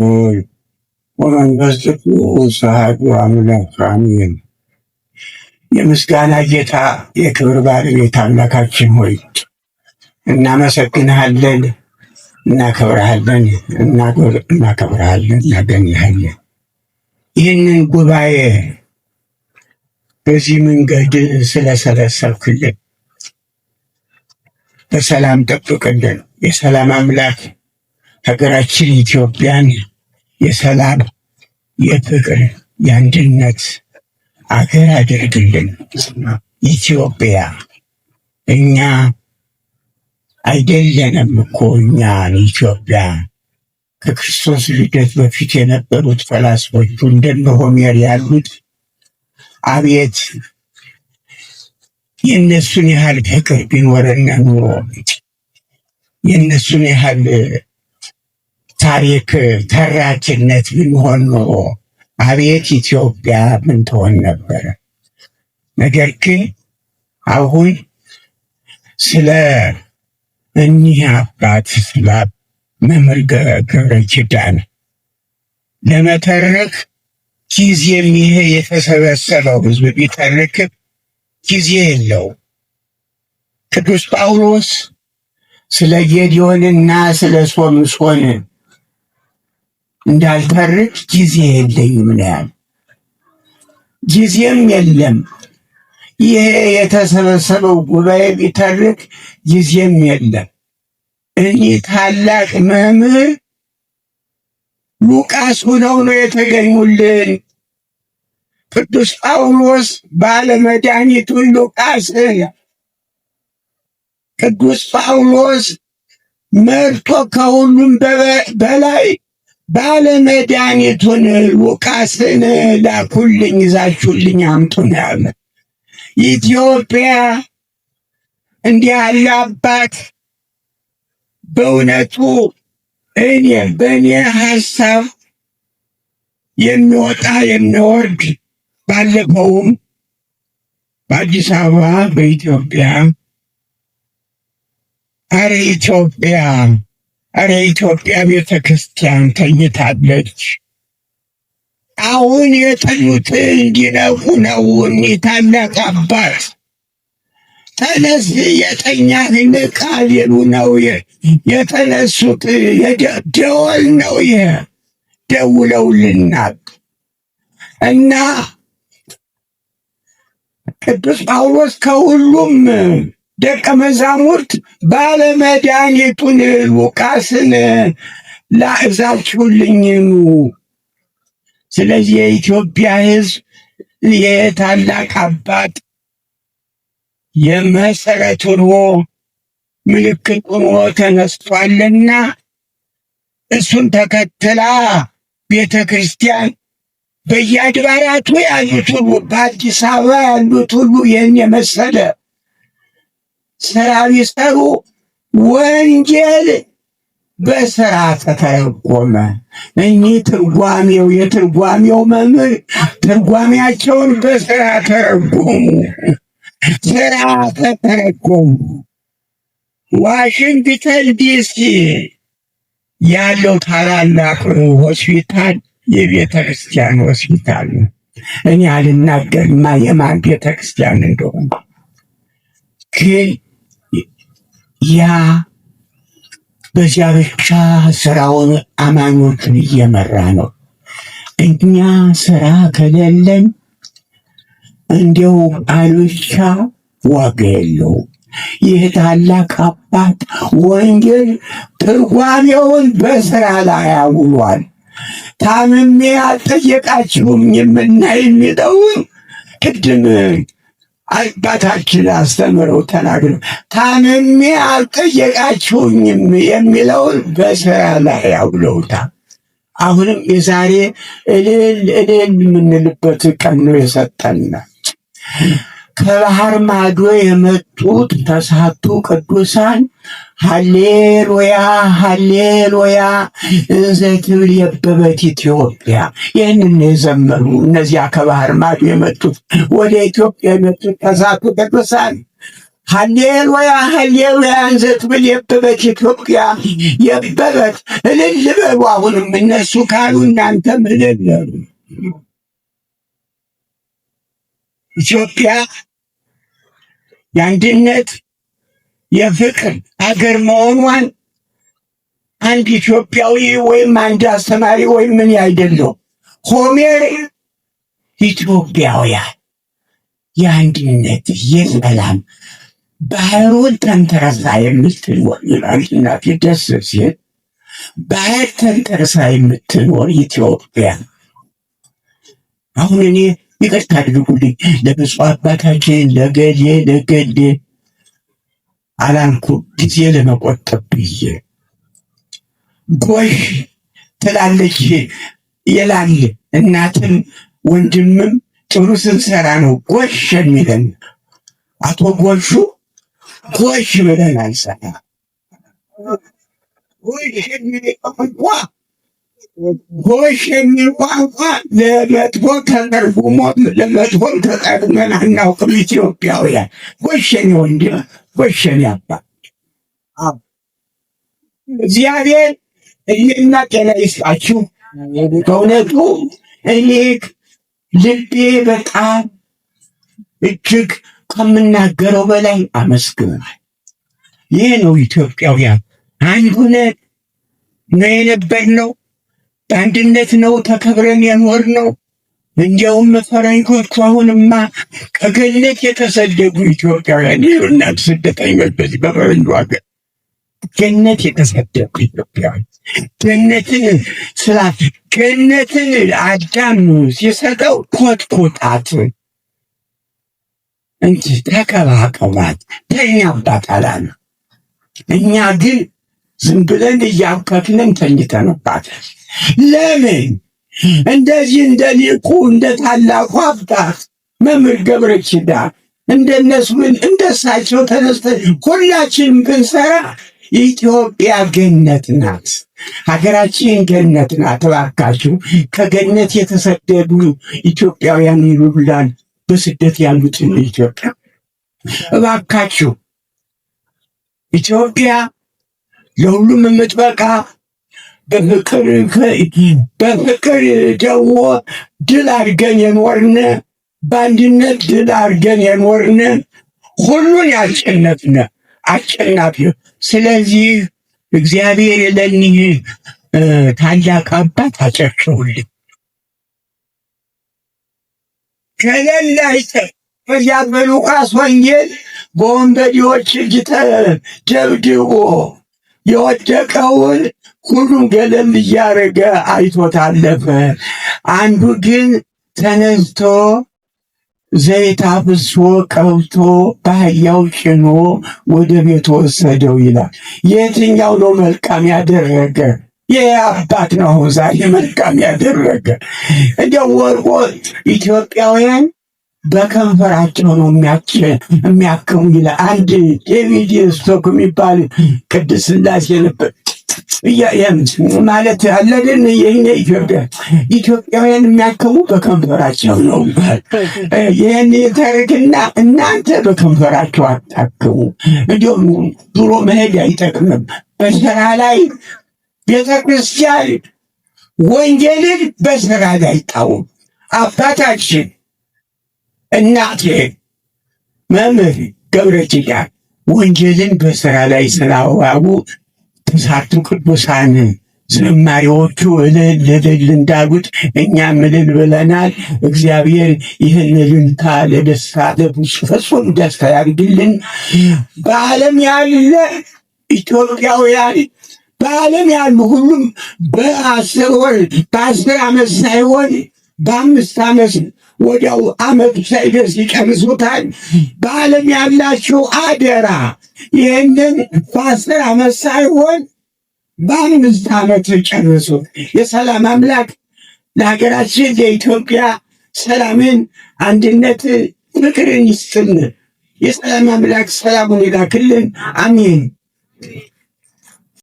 ወወልድ ወመንፈስ ቅዱስ አሐዱ አምላክ አሜን። የምስጋና ጌታ የክብር ባለቤት አምላካችን ሆይ እናመሰግንሃለን፣ እናከብርሃለን፣ እናገኝሃለን። ይህንን ጉባኤ በዚህ መንገድ ስለሰበሰብክልን በሰላም ጠብቅልን። የሰላም አምላክ ሀገራችን ኢትዮጵያን የሰላም፣ የፍቅር፣ የአንድነት አገር አድርግልን። ኢትዮጵያ እኛ አይደለንም እኮ እኛን ኢትዮጵያ ከክርስቶስ ልደት በፊት የነበሩት ፈላስፎቹ እንደነ ሆሜር ያሉት አቤት የእነሱን ያህል ፍቅር ቢኖረን ኑሮ የእነሱን ያህል ታሪክ ተራኪነት ብንሆን ኖሮ አቤት ኢትዮጵያ ምን ትሆን ነበረ። ነገር ግን አሁን ስለ እኒህ አባት ስለ መምህር ገብረ ኪዳን ለመተረክ ጊዜም ይሄ የተሰበሰበው ሕዝብ ቢተርክ ጊዜ የለው። ቅዱስ ጳውሎስ ስለ ጌዲዮንና ስለ ሶምሶን እንዳልተርክ ጊዜ የለኝም ነው ያለ። ጊዜም የለም። ይሄ የተሰበሰበው ጉባኤ ቢተርክ ጊዜም የለም። እኒህ ታላቅ መምህር ሉቃስ ሆነው ነው የተገኙልን። ቅዱስ ጳውሎስ ባለመድኃኒቱን ሉቃስን ቅዱስ ጳውሎስ መርቶ ከሁሉም በላይ ባለመድኃኒቱን ሉቃስን ላኩልኝ፣ ይዛችሁልኝ አምጡ ነው ያለ። ኢትዮጵያ እንዲህ ያለ አባት በእውነቱ በእኔ ሀሳብ የሚወጣ የሚወርድ ባለፈውም በአዲስ አበባ በኢትዮጵያ አረ ኢትዮጵያ ቤተ ክርስቲያን ተኝታለች። አሁን የጠሉት እንዲነቁ ነው። እኒህ ታላቅ አባት ተነስ የተኛህ ንቃ ሊሉ ነው የተነሱት። ደወል ነው ደውለውልናል። እና ቅዱስ ጳውሎስ ከሁሉም ደቀ መዛሙርት ባለመድኃኒቱን ሉቃስን ላእዛችሁልኝ ኑ። ስለዚህ የኢትዮጵያ ሕዝብ የታላቅ አባት የመሰረት ሆኖ ምልክት ሆኖ ተነስቷልና እሱን ተከትላ ቤተ ክርስቲያን በየአድባራቱ ያሉት ሁሉ በአዲስ አበባ ያሉት ሁሉ ይህን የመሰለ ስራ ቢሰሩ ወንጌል በስራ ተተረጎመ። እኚህ የትርጓሜው መምህር ትርጓሜያቸውን በስራ ተረጎሙ። ስራ ተተረጎሙ። ዋሽንግተን ዲሲ ያለው ታላላቅ ሆስፒታል የቤተ ክርስቲያን ሆስፒታል ነው። እኔ አልናገርማ የማን ቤተ ክርስቲያን እንደሆነ፣ ግን ያ በዚያ ብቻ ስራውን አማኞችን እየመራ ነው። እኛ ስራ ከሌለን እንዲያው ቃል ብቻ ዋጋ የለውም። ይህ ታላቅ አባት ወንጌል ትርጓሜውን በስራ ላይ አውሏል። ታምሜ አልጠየቃችሁም የምናይ የሚለውን ቅድም አባታችን አስተምረው ተናግረው ታምሜ አልጠየቃችሁኝም የሚለውን በስራ ላይ አውለውታል። አሁንም የዛሬ እልል የምንልበት ቀን ነው የሰጠን። ከባህር ማዶ የመጡት ተስዓቱ ቅዱሳን ሃሌሉያ ሃሌሉያ እንዘ ትብል የበበት ኢትዮጵያ፣ ይህንን የዘመሩ እነዚያ ከባህር ማዶ የመጡት ወደ ኢትዮጵያ የመጡት ተስዓቱ ቅዱሳን ሃሌሉያ ሃሌሉያ እንዘትብል የበበት ኢትዮጵያ የበበት እልል በሉ። አሁንም እነሱ ካሉ እናንተም እልል በሉ። ኢትዮጵያ የአንድነት የፍቅር አገር መሆኗን አንድ ኢትዮጵያዊ ወይም አንድ አስተማሪ ወይም ምን አይደለው ሆሜር ኢትዮጵያውያን የአንድነት የሰላም ባህሩን ተንተርሳ የምትኖር ይላል። እናቴ ደስ ሲል ባህር ተንተርሳ የምትኖር ኢትዮጵያ። አሁን እኔ ይቅርታ አድርጉልኝ ለብፁዕ አባታችን ለገሌ አላልኩ ጊዜ ለመቆጠብ ብዬ ጎሽ ትላለች ይላል። እናትም ወንድምም ጥሩ ስንሰራ ነው ጎሽ የሚለን። አቶ ጎሹ ጎሽ ብለን አንሰራ። ጎሽ የሚል ቋንቋ ለመጥፎ ተተርጉሞ ለመጥፎም ተጠቅመን አናውቅም። ኢትዮጵያውያን ጎሽ የኔ ወንድም ጎሽ የኔ አባት እግዚአብሔር እኔና ጤና ይስጣችሁ። በእውነቱ እኔ ልቤ በጣም እጅግ ከምናገረው በላይ አመስግናል። ይህ ነው ኢትዮጵያውያን አንድነት ነው የነበርነው፣ በአንድነት ነው ተከብረን የኖርነው። እንዲያውም ፈረንጆቹ አሁንማ ከገነት የተሰደዱ ኢትዮጵያውያን ይሉና ስደተኞች በዚህ በፈረንጁ ሀገር ገነት የተሰደዱ ኢትዮጵያውያን ገነትን አዳም ሲሰጠው ኮትኮታት እንጂ ተከባከባት ተኛባት አላለ። እኛ ግን ዝም ብለን እያከክንን ተኝተንባታል። ለምን? እንደዚህ እንደ ሊቁ እንደ ታላቁ አባት መምህር ገብረ ኪዳን እንደነሱ እንደሳቸው ተነስተን ሁላችንም ብንሰራ ኢትዮጵያ ገነት ናት፣ ሀገራችን ገነት ናት። እባካችሁ ከገነት የተሰደዱ ኢትዮጵያውያን ይሉላል፣ በስደት ያሉትን ኢትዮጵያ እባካችሁ ኢትዮጵያ ለሁሉም የምትበቃ በፍቅር ደግሞ ድል አድርገን የኖርን በአንድነት ድል አድርገን የኖርን ሁሉን ያሸነፍን አሸናፊ። ስለዚህ እግዚአብሔር ለእኒህ ታላቅ አባት አጨብጭቡልኝ። ከሌላይተ በዚያ በሉቃስ ወንጌል በወንበዴዎች እጅ ተደብድቦ የወደቀውን ሁሉም ገለል እያደረገ አይቶት አለፈ። አንዱ ግን ተነስቶ ዘይት አፍሶ ቀብቶ በአህያው ጭኖ ወደ ቤት ወሰደው ይላል። የትኛው ነው መልካም ያደረገ? ይህ አባት ነው ዛሬ መልካም ያደረገ። እንዲያው ወርቆ ኢትዮጵያውያን በከንፈራቸው ነው የሚያክሙ ይላል። አንድ ዴቪድ ስቶክ የሚባል ቅድስት ሥላሴ ነበር ማለት አለድን። ይህን ኢትዮጵያውያን የሚያክሙ በከንፈራቸው ነው። ይህን ተርክና እናንተ በከንፈራቸው አታክሙ። እንዲሁም ድሮ መሄድ አይጠቅምም። በስራ ላይ ቤተ ክርስቲያን ወንጌልን በስራ ላይ ጣውም አባታችን እናቴ መምህር ገብረ ኪዳን ወንጌልን በስራ ላይ ስላዋቡ ተሳቱ ቅዱሳን ዘማሪዎቹ እልል እንዳሉት እኛም እልል ብለናል። እግዚአብሔር ይህን እልልታ ለደስታ ፍጹም ደስታ ያድርግልን። በዓለም ያለ ኢትዮጵያውያን በዓለም ያሉ ሁሉም በ10 ወር በ10 ዓመት ሳይሆን በ5 ዓመት ወዲያው ዓመቱ ሳይደርስ ይጨርሱታል። በዓለም ያላችሁ አደራ ይህንን በ10 ዓመት ሳይሆን በ5 ዓመት ጨርሱት። የሰላም አምላክ ለሀገራችን ለኢትዮጵያ ሰላምን፣ አንድነት፣ ፍቅርን ይስጥልን። የሰላም አምላክ ሰላሙን ይላክልን። አሜን።